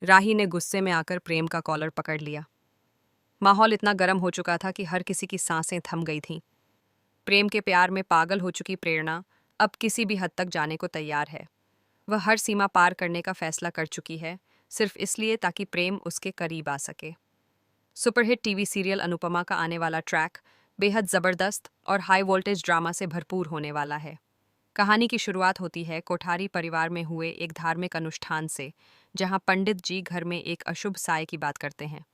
राही ने गुस्से में आकर प्रेम का कॉलर पकड़ लिया। माहौल इतना गर्म हो चुका था कि हर किसी की सांसें थम गई थीं। प्रेम के प्यार में पागल हो चुकी प्रेरणा अब किसी भी हद तक जाने को तैयार है। वह हर सीमा पार करने का फैसला कर चुकी है, सिर्फ इसलिए ताकि प्रेम उसके करीब आ सके। सुपरहिट टीवी सीरियल अनुपमा का आने वाला ट्रैक बेहद ज़बरदस्त और हाई वोल्टेज ड्रामा से भरपूर होने वाला है। कहानी की शुरुआत होती है कोठारी परिवार में हुए एक धार्मिक अनुष्ठान से, जहां पंडित जी घर में एक अशुभ साय की बात करते हैं।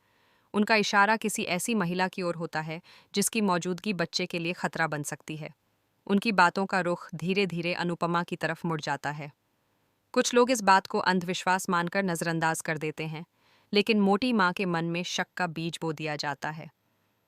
उनका इशारा किसी ऐसी महिला की ओर होता है जिसकी मौजूदगी बच्चे के लिए खतरा बन सकती है। उनकी बातों का रुख धीरे धीरे अनुपमा की तरफ मुड़ जाता है। कुछ लोग इस बात को अंधविश्वास मानकर नजरअंदाज कर देते हैं, लेकिन मोटी माँ के मन में शक का बीज बो दिया जाता है।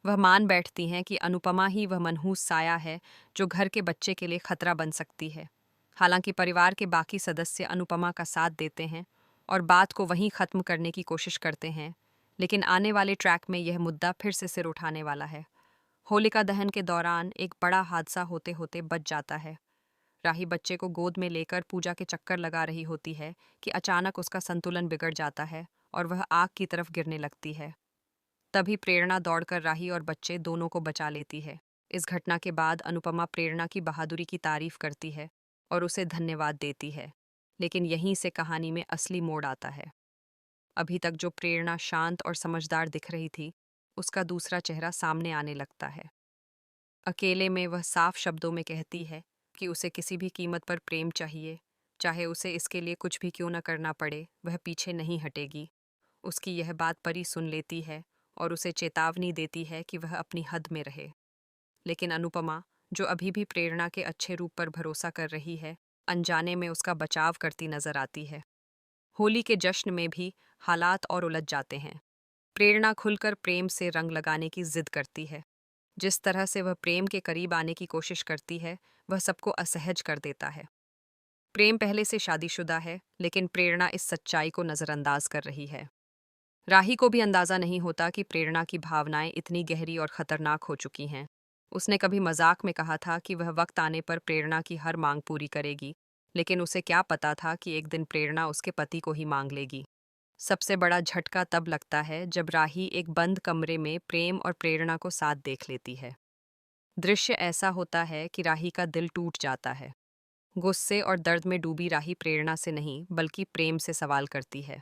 वह मान बैठती हैं कि अनुपमा ही वह मनहूस साया है जो घर के बच्चे के लिए खतरा बन सकती है। हालांकि परिवार के बाकी सदस्य अनुपमा का साथ देते हैं और बात को वहीं खत्म करने की कोशिश करते हैं, लेकिन आने वाले ट्रैक में यह मुद्दा फिर से सिर उठाने वाला है। होलिका दहन के दौरान एक बड़ा हादसा होते होते बच जाता है। राही बच्चे को गोद में लेकर पूजा के चक्कर लगा रही होती है कि अचानक उसका संतुलन बिगड़ जाता है और वह आग की तरफ गिरने लगती है। तभी प्रेरणा दौड़कर राही और बच्चे दोनों को बचा लेती है। इस घटना के बाद अनुपमा प्रेरणा की बहादुरी की तारीफ करती है और उसे धन्यवाद देती है। लेकिन यहीं से कहानी में असली मोड़ आता है। अभी तक जो प्रेरणा शांत और समझदार दिख रही थी, उसका दूसरा चेहरा सामने आने लगता है। अकेले में वह साफ शब्दों में कहती है कि उसे किसी भी कीमत पर प्रेम चाहिए, चाहे उसे इसके लिए कुछ भी क्यों न करना पड़े, वह पीछे नहीं हटेगी। उसकी यह बात परी सुन लेती है और उसे चेतावनी देती है कि वह अपनी हद में रहे। लेकिन अनुपमा, जो अभी भी प्रेरणा के अच्छे रूप पर भरोसा कर रही है, अनजाने में उसका बचाव करती नजर आती है। होली के जश्न में भी हालात और उलझ जाते हैं। प्रेरणा खुलकर प्रेम से रंग लगाने की जिद करती है। जिस तरह से वह प्रेम के करीब आने की कोशिश करती है, वह सबको असहज कर देता है। प्रेम पहले से शादीशुदा है, लेकिन प्रेरणा इस सच्चाई को नजरअंदाज कर रही है। राही को भी अंदाजा नहीं होता कि प्रेरणा की भावनाएं इतनी गहरी और खतरनाक हो चुकी हैं। उसने कभी मजाक में कहा था कि वह वक्त आने पर प्रेरणा की हर मांग पूरी करेगी, लेकिन उसे क्या पता था कि एक दिन प्रेरणा उसके पति को ही मांग लेगी। सबसे बड़ा झटका तब लगता है जब राही एक बंद कमरे में प्रेम और प्रेरणा को साथ देख लेती है। दृश्य ऐसा होता है कि राही का दिल टूट जाता है। गुस्से और दर्द में डूबी राही प्रेरणा से नहीं बल्कि प्रेम से सवाल करती है।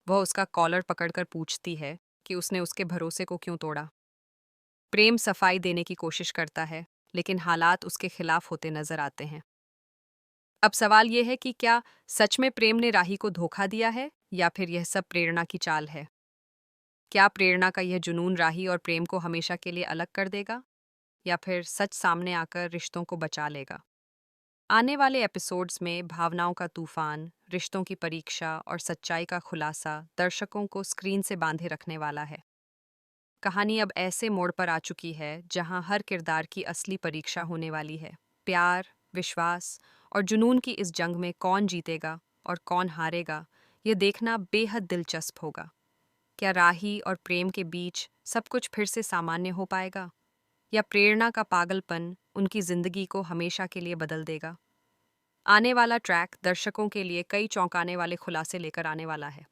वह उसका कॉलर पकड़कर पूछती है कि उसने उसके भरोसे को क्यों तोड़ा। प्रेम सफाई देने की कोशिश करता है, लेकिन हालात उसके खिलाफ होते नजर आते हैं। अब सवाल यह है कि क्या सच में प्रेम ने राही को धोखा दिया है, या फिर यह सब प्रेरणा की चाल है? क्या प्रेरणा का यह जुनून राही और प्रेम को हमेशा के लिए अलग कर देगा, या फिर सच सामने आकर रिश्तों को बचा लेगा? आने वाले एपिसोड्स में भावनाओं का तूफान, रिश्तों की परीक्षा और सच्चाई का खुलासा दर्शकों को स्क्रीन से बांधे रखने वाला है। कहानी अब ऐसे मोड़ पर आ चुकी है जहां हर किरदार की असली परीक्षा होने वाली है। प्यार, विश्वास और जुनून की इस जंग में कौन जीतेगा और कौन हारेगा, ये देखना बेहद दिलचस्प होगा। क्या राही और प्रेम के बीच सब कुछ फिर से सामान्य हो पाएगा, या प्रेरणा का पागलपन उनकी जिंदगी को हमेशा के लिए बदल देगा? आने वाला ट्रैक दर्शकों के लिए कई चौंकाने वाले खुलासे लेकर आने वाला है।